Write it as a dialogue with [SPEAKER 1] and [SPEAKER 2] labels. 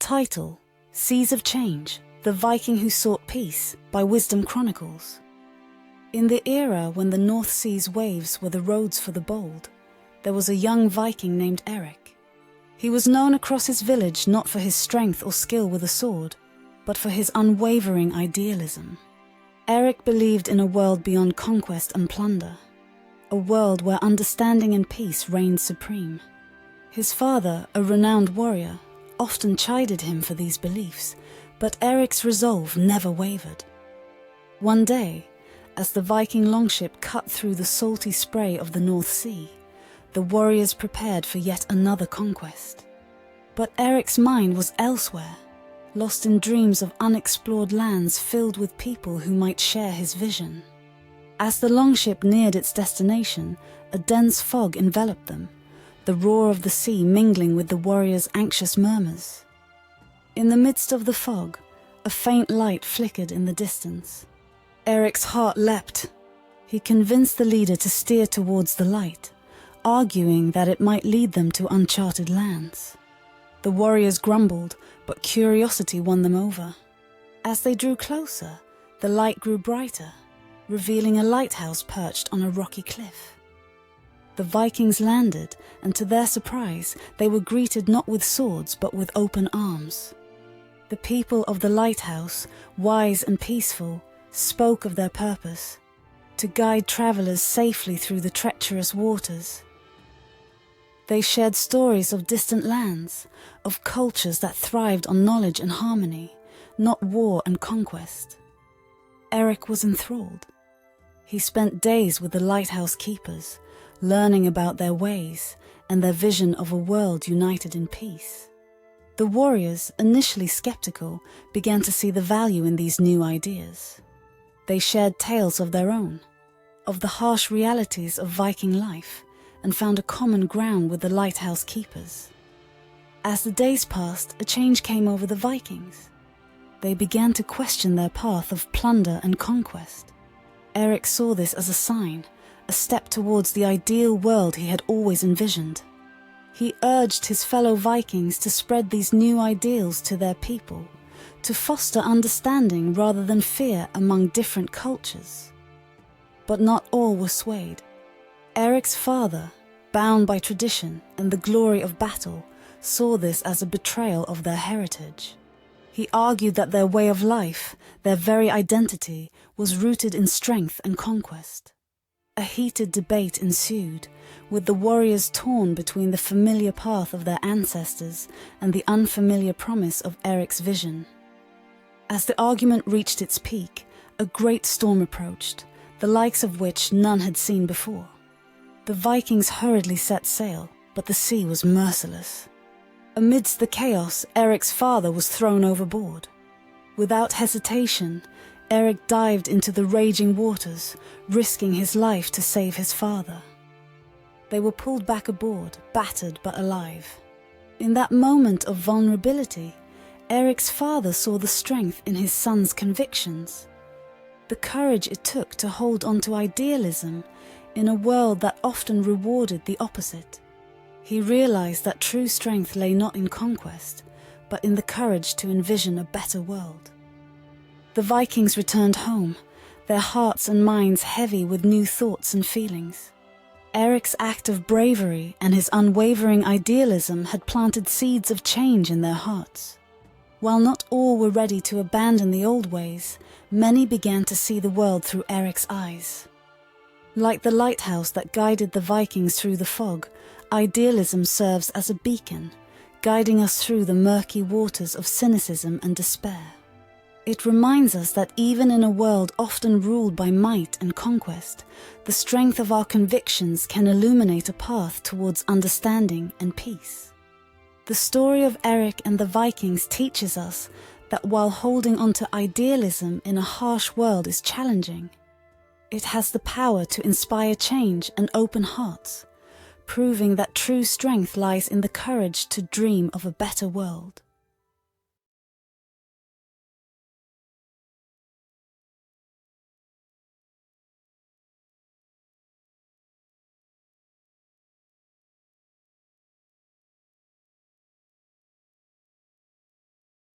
[SPEAKER 1] Title: Seas of Change, The Viking Who Sought Peace, by Wisdom Chronicles. In the era when the North Sea's waves were the roads for the bold, there was a young Viking named Erik. He was known across his village not for his strength or skill with a sword, but for his unwavering idealism. Erik believed in a world beyond conquest and plunder, a world where understanding and peace reigned supreme. His father, a renowned warrior, often chided him for these beliefs, but Erik's resolve never wavered. One day, as the Viking Longship cut through the salty spray of the North Sea, the warriors prepared for yet another conquest. But Erik's mind was elsewhere, lost in dreams of unexplored lands filled with people who might share his vision. As the Longship neared its destination, a dense fog enveloped them, the roar of the sea mingling with the warriors' anxious murmurs. In the midst of the fog, a faint light flickered in the distance. Erik's heart leapt. He convinced the leader to steer towards the light, arguing that it might lead them to uncharted lands. The warriors grumbled, but curiosity won them over. As they drew closer, the light grew brighter, revealing a lighthouse perched on a rocky cliff. The Vikings landed, and to their surprise, they were greeted not with swords but with open arms. The people of the lighthouse, wise and peaceful, spoke of their purpose: to guide travelers safely through the treacherous waters. They shared stories of distant lands, of cultures that thrived on knowledge and harmony, not war and conquest. Erik was enthralled. He spent days with the lighthouse keepers, learning about their ways and their vision of a world united in peace. The warriors, initially skeptical, began to see the value in these new ideas. They shared tales of their own, of the harsh realities of Viking life, and found a common ground with the lighthouse keepers. As the days passed, a change came over the Vikings. They began to question their path of plunder and conquest. Erik saw this as a sign, a step towards the ideal world he had always envisioned. He urged his fellow Vikings to spread these new ideals to their people, to foster understanding rather than fear among different cultures. But not all were swayed. Erik's father, bound by tradition and the glory of battle, saw this as a betrayal of their heritage. He argued that their way of life, their very identity, was rooted in strength and conquest. A heated debate ensued, with the warriors torn between the familiar path of their ancestors and the unfamiliar promise of Erik's vision. As the argument reached its peak, a great storm approached, the likes of which none had seen before. The Vikings hurriedly set sail, but the sea was merciless. Amidst the chaos, Erik's father was thrown overboard. Without hesitation, Erik dived into the raging waters, risking his life to save his father. They were pulled back aboard, battered but alive. In that moment of vulnerability, Erik's father saw the strength in his son's convictions, the courage it took to hold on to idealism in a world that often rewarded the opposite. He realized that true strength lay not in conquest, but in the courage to envision a better world. The Vikings returned home, their hearts and minds heavy with new thoughts and feelings. Erik's act of bravery and his unwavering idealism had planted seeds of change in their hearts. While not all were ready to abandon the old ways, many began to see the world through Erik's eyes. Like the lighthouse that guided the Vikings through the fog, idealism serves as a beacon, guiding us through the murky waters of cynicism and despair. It reminds us that even in a world often ruled by might and conquest, the strength of our convictions can illuminate a path towards understanding and peace. The story of Erik and the Vikings teaches us that while holding on to idealism in a harsh world is challenging, it has the power to inspire change and open hearts, proving that true strength lies in the courage to dream of a better world.